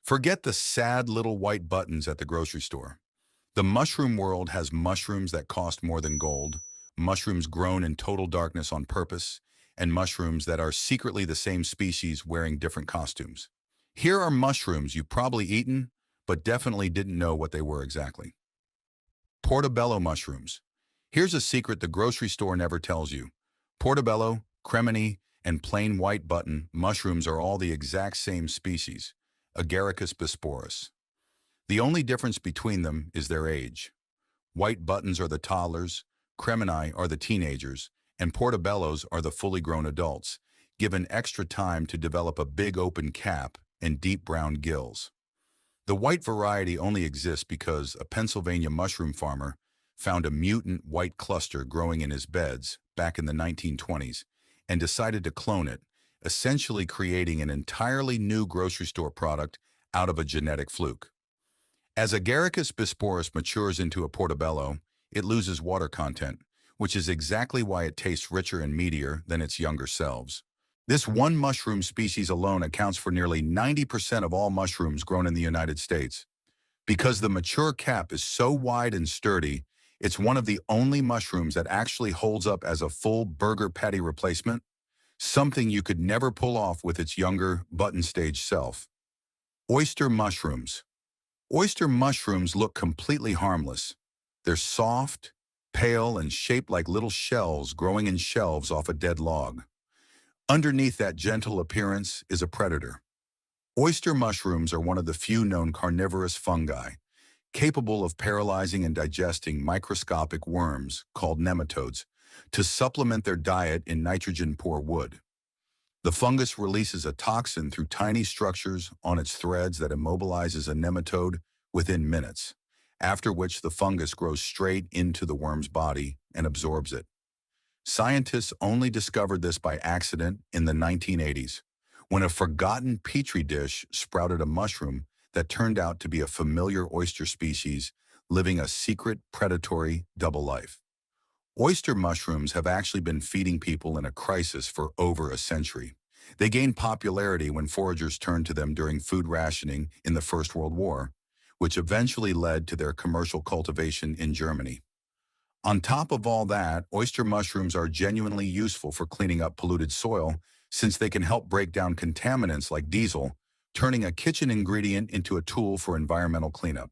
Forget the sad little white buttons at the grocery store. The mushroom world has mushrooms that cost more than gold, mushrooms grown in total darkness on purpose, and mushrooms that are secretly the same species wearing different costumes. Here are mushrooms you've probably eaten, but definitely didn't know what they were exactly. Portobello mushrooms. Here's a secret the grocery store never tells you. Portobello, cremini, and plain white button mushrooms are all the exact same species, Agaricus bisporus. The only difference between them is their age. White buttons are the toddlers, cremini are the teenagers, and portobellos are the fully grown adults, given extra time to develop a big open cap and deep brown gills. The white variety only exists because a Pennsylvania mushroom farmer found a mutant white cluster growing in his beds back in the 1920s and decided to clone it, essentially creating an entirely new grocery store product out of a genetic fluke. As Agaricus bisporus matures into a portobello, it loses water content, which is exactly why it tastes richer and meatier than its younger selves. This one mushroom species alone accounts for nearly 90% of all mushrooms grown in the United States. Because the mature cap is so wide and sturdy, it's one of the only mushrooms that actually holds up as a full burger patty replacement, something you could never pull off with its younger, button-stage self. Oyster mushrooms. Oyster mushrooms look completely harmless. They're soft, pale, and shaped like little shells growing in shelves off a dead log. Underneath that gentle appearance is a predator. Oyster mushrooms are one of the few known carnivorous fungi, capable of paralyzing and digesting microscopic worms called nematodes to supplement their diet in nitrogen-poor wood. The fungus releases a toxin through tiny structures on its threads that immobilizes a nematode within minutes, after which the fungus grows straight into the worm's body and absorbs it. Scientists only discovered this by accident in the 1980s, when a forgotten petri dish sprouted a mushroom that turned out to be a familiar oyster species living a secret predatory double life. Oyster mushrooms have actually been feeding people in a crisis for over a century. They gained popularity when foragers turned to them during food rationing in the First World War, which eventually led to their commercial cultivation in Germany. On top of all that, oyster mushrooms are genuinely useful for cleaning up polluted soil since they can help break down contaminants like diesel, turning a kitchen ingredient into a tool for environmental cleanup.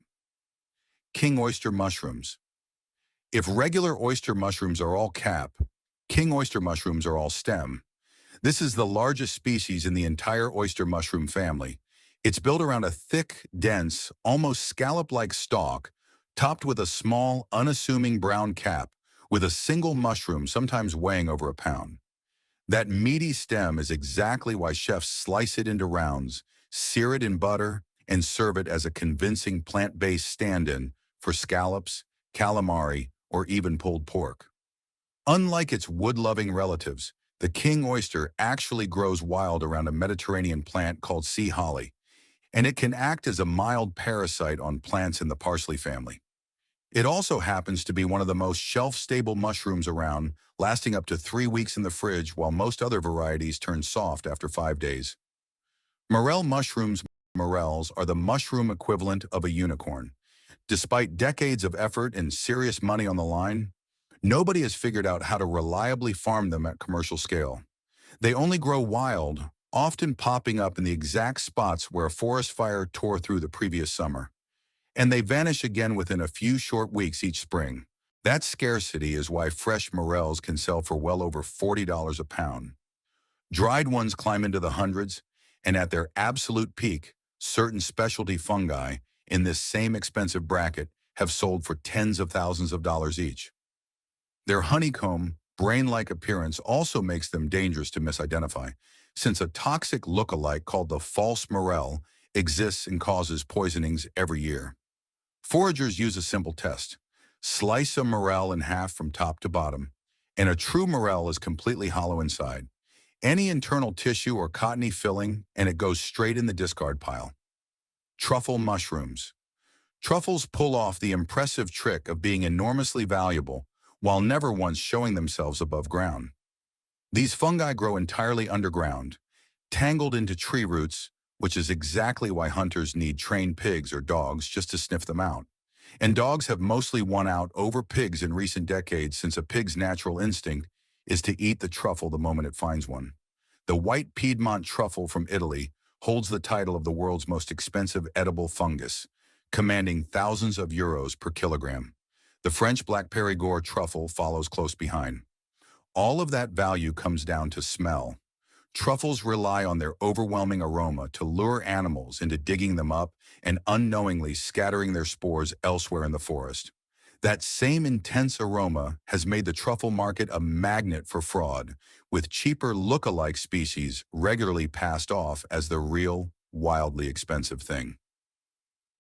King oyster mushrooms. If regular oyster mushrooms are all cap, king oyster mushrooms are all stem. This is the largest species in the entire oyster mushroom family. It's built around a thick, dense, almost scallop-like stalk, topped with a small, unassuming brown cap, with a single mushroom sometimes weighing over a pound. That meaty stem is exactly why chefs slice it into rounds, sear it in butter, and serve it as a convincing plant-based stand-in for scallops, calamari, or even pulled pork. Unlike its wood-loving relatives, the king oyster actually grows wild around a Mediterranean plant called sea holly, and it can act as a mild parasite on plants in the parsley family. It also happens to be one of the most shelf-stable mushrooms around, lasting up to 3 weeks in the fridge while most other varieties turn soft after 5 days. Morel mushrooms. Morels are the mushroom equivalent of a unicorn. Despite decades of effort and serious money on the line, nobody has figured out how to reliably farm them at commercial scale. They only grow wild, often popping up in the exact spots where a forest fire tore through the previous summer. And they vanish again within a few short weeks each spring. That scarcity is why fresh morels can sell for well over $40 a pound. Dried ones climb into the hundreds, and at their absolute peak, certain specialty fungi in this same expensive bracket have sold for tens of thousands of dollars each. Their honeycomb, brain-like appearance also makes them dangerous to misidentify, since a toxic look-alike called the false morel exists and causes poisonings every year. Foragers use a simple test. Slice a morel in half from top to bottom, and a true morel is completely hollow inside. Any internal tissue or cottony filling, and it goes straight in the discard pile. Truffle mushrooms. Truffles pull off the impressive trick of being enormously valuable while never once showing themselves above ground. These fungi grow entirely underground, tangled into tree roots, which is exactly why hunters need trained pigs or dogs just to sniff them out. And dogs have mostly won out over pigs in recent decades since a pig's natural instinct is to eat the truffle the moment it finds one. The white Piedmont truffle from Italy holds the title of the world's most expensive edible fungus, commanding thousands of euros per kilogram. The French Black Périgord truffle follows close behind. All of that value comes down to smell. Truffles rely on their overwhelming aroma to lure animals into digging them up and unknowingly scattering their spores elsewhere in the forest. That same intense aroma has made the truffle market a magnet for fraud, with cheaper look-alike species regularly passed off as the real, wildly expensive thing.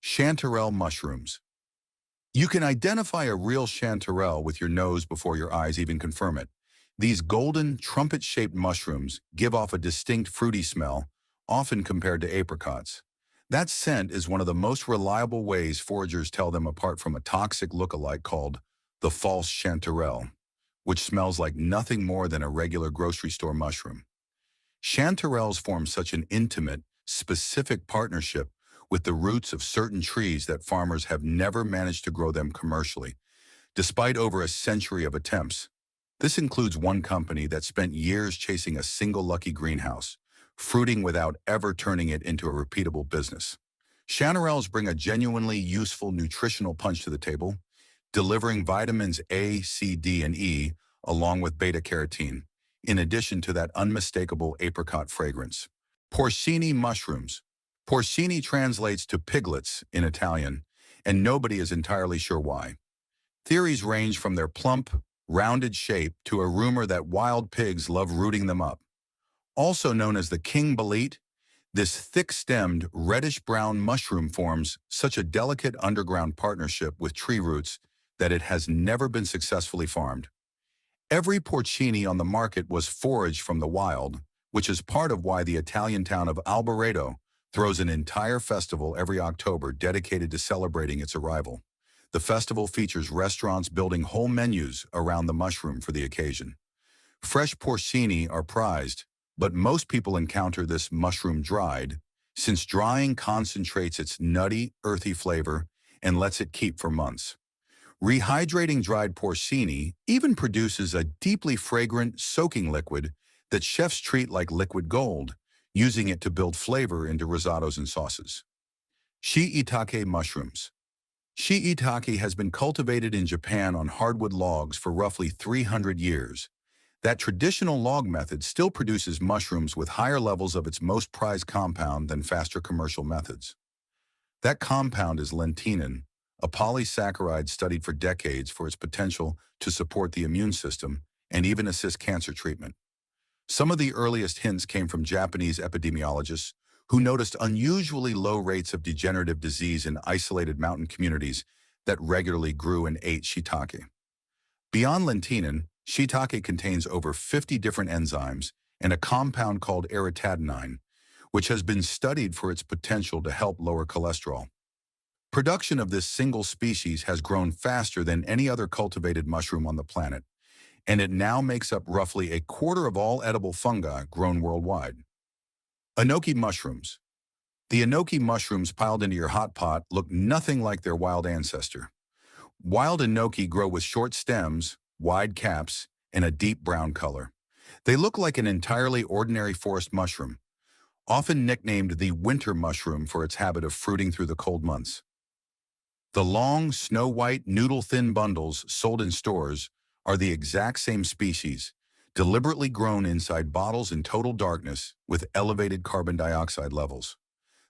Chanterelle mushrooms. You can identify a real chanterelle with your nose before your eyes even confirm it. These golden, trumpet-shaped mushrooms give off a distinct fruity smell, often compared to apricots. That scent is one of the most reliable ways foragers tell them apart from a toxic look-alike called the false chanterelle, which smells like nothing more than a regular grocery store mushroom. Chanterelles form such an intimate, specific partnership with the roots of certain trees that farmers have never managed to grow them commercially, despite over a century of attempts. This includes one company that spent years chasing a single lucky greenhouse, fruiting without ever turning it into a repeatable business. Chanterelles bring a genuinely useful nutritional punch to the table, delivering vitamins A, C, D, and E, along with beta-carotene, in addition to that unmistakable apricot fragrance. Porcini mushrooms. Porcini translates to piglets in Italian, and nobody is entirely sure why. Theories range from their plump, rounded shape to a rumor that wild pigs love rooting them up. Also known as the king bolete, this thick-stemmed, reddish-brown mushroom forms such a delicate underground partnership with tree roots that it has never been successfully farmed. Every porcini on the market was foraged from the wild, which is part of why the Italian town of Alboreto throws an entire festival every October dedicated to celebrating its arrival. The festival features restaurants building whole menus around the mushroom for the occasion. Fresh porcini are prized, but most people encounter this mushroom dried, since drying concentrates its nutty, earthy flavor and lets it keep for months. Rehydrating dried porcini even produces a deeply fragrant, soaking liquid that chefs treat like liquid gold, using it to build flavor into risottos and sauces. Shiitake mushrooms. Shiitake has been cultivated in Japan on hardwood logs for roughly 300 years. That traditional log method still produces mushrooms with higher levels of its most prized compound than faster commercial methods. That compound is lentinan, a polysaccharide studied for decades for its potential to support the immune system and even assist cancer treatment. Some of the earliest hints came from Japanese epidemiologists who noticed unusually low rates of degenerative disease in isolated mountain communities that regularly grew and ate shiitake. Beyond lentinan, shiitake contains over 50 different enzymes and a compound called aritadenine, which has been studied for its potential to help lower cholesterol. Production of this single species has grown faster than any other cultivated mushroom on the planet, and it now makes up roughly a quarter of all edible fungi grown worldwide. Enoki mushrooms. The enoki mushrooms piled into your hot pot look nothing like their wild ancestor. Wild enoki grow with short stems, wide caps, and a deep brown color. They look like an entirely ordinary forest mushroom, often nicknamed the winter mushroom for its habit of fruiting through the cold months. The long, snow-white, noodle-thin bundles sold in stores are the exact same species, deliberately grown inside bottles in total darkness with elevated carbon dioxide levels.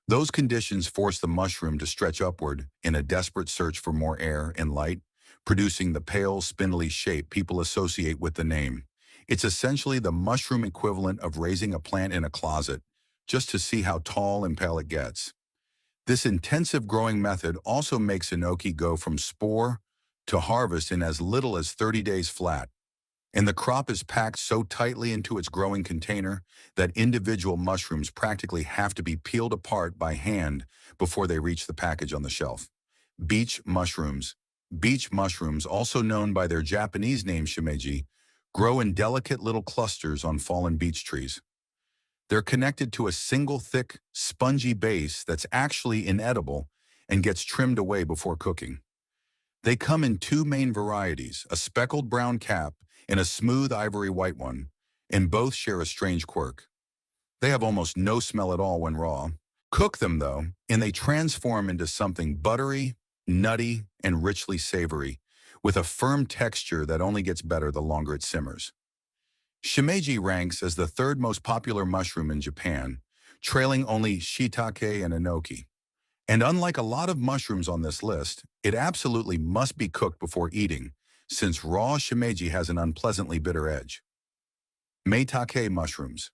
Those conditions force the mushroom to stretch upward in a desperate search for more air and light, producing the pale, spindly shape people associate with the name. It's essentially the mushroom equivalent of raising a plant in a closet, just to see how tall and pale it gets. This intensive growing method also makes enoki go from spore to harvest in as little as 30 days flat, and the crop is packed so tightly into its growing container that individual mushrooms practically have to be peeled apart by hand before they reach the package on the shelf. Beech mushrooms. Beech mushrooms, also known by their Japanese name shimeji, grow in delicate little clusters on fallen beech trees. They're connected to a single thick, spongy base that's actually inedible and gets trimmed away before cooking. They come in two main varieties, a speckled brown cap and a smooth ivory white one, and both share a strange quirk. They have almost no smell at all when raw. Cook them, though, and they transform into something buttery, nutty, and richly savory, with a firm texture that only gets better the longer it simmers. Shimeji ranks as the third most popular mushroom in Japan, trailing only shiitake and enoki. And unlike a lot of mushrooms on this list, it absolutely must be cooked before eating, since raw shimeji has an unpleasantly bitter edge. Maitake mushrooms.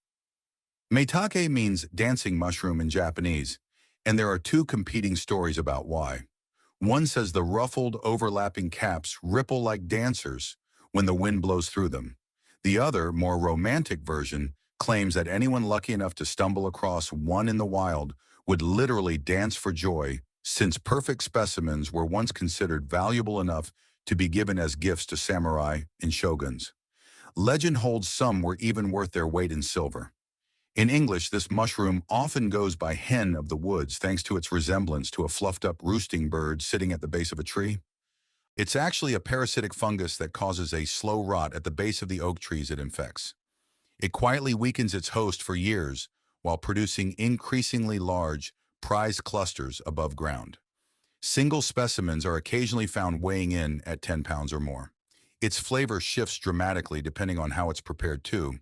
Maitake means dancing mushroom in Japanese, and there are two competing stories about why. One says the ruffled, overlapping caps ripple like dancers when the wind blows through them. The other, more romantic version, claims that anyone lucky enough to stumble across one in the wild would literally dance for joy, since perfect specimens were once considered valuable enough to be given as gifts to samurai and shoguns. Legend holds some were even worth their weight in silver. In English, this mushroom often goes by hen of the woods thanks to its resemblance to a fluffed-up roosting bird sitting at the base of a tree. It's actually a parasitic fungus that causes a slow rot at the base of the oak trees it infects. It quietly weakens its host for years while producing increasingly large, prized clusters above ground. Single specimens are occasionally found weighing in at 10 pounds or more. Its flavor shifts dramatically depending on how it's prepared too,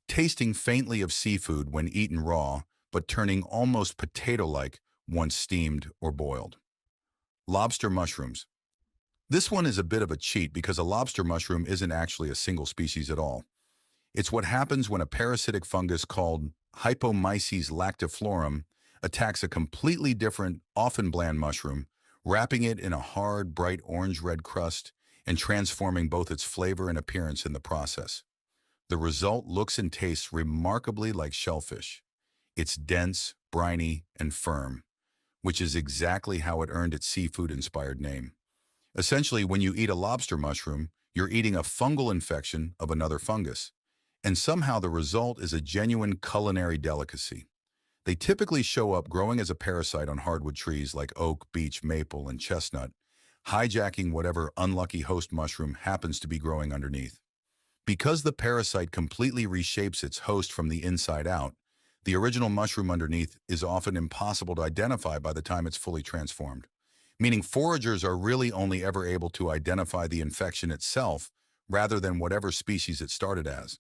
tasting faintly of seafood when eaten raw, but turning almost potato-like once steamed or boiled. Lobster mushrooms. This one is a bit of a cheat because a lobster mushroom isn't actually a single species at all. It's what happens when a parasitic fungus called Hypomyces lactiflorum attacks a completely different, often bland mushroom, wrapping it in a hard, bright orange-red crust and transforming both its flavor and appearance in the process. The result looks and tastes remarkably like shellfish. It's dense, briny, and firm, which is exactly how it earned its seafood-inspired name. Essentially, when you eat a lobster mushroom, you're eating a fungal infection of another fungus, and somehow the result is a genuine culinary delicacy. They typically show up growing as a parasite on hardwood trees like oak, beech, maple, and chestnut, hijacking whatever unlucky host mushroom happens to be growing underneath. Because the parasite completely reshapes its host from the inside out, the original mushroom underneath is often impossible to identify by the time it's fully transformed, meaning foragers are really only ever able to identify the infection itself rather than whatever species it started as.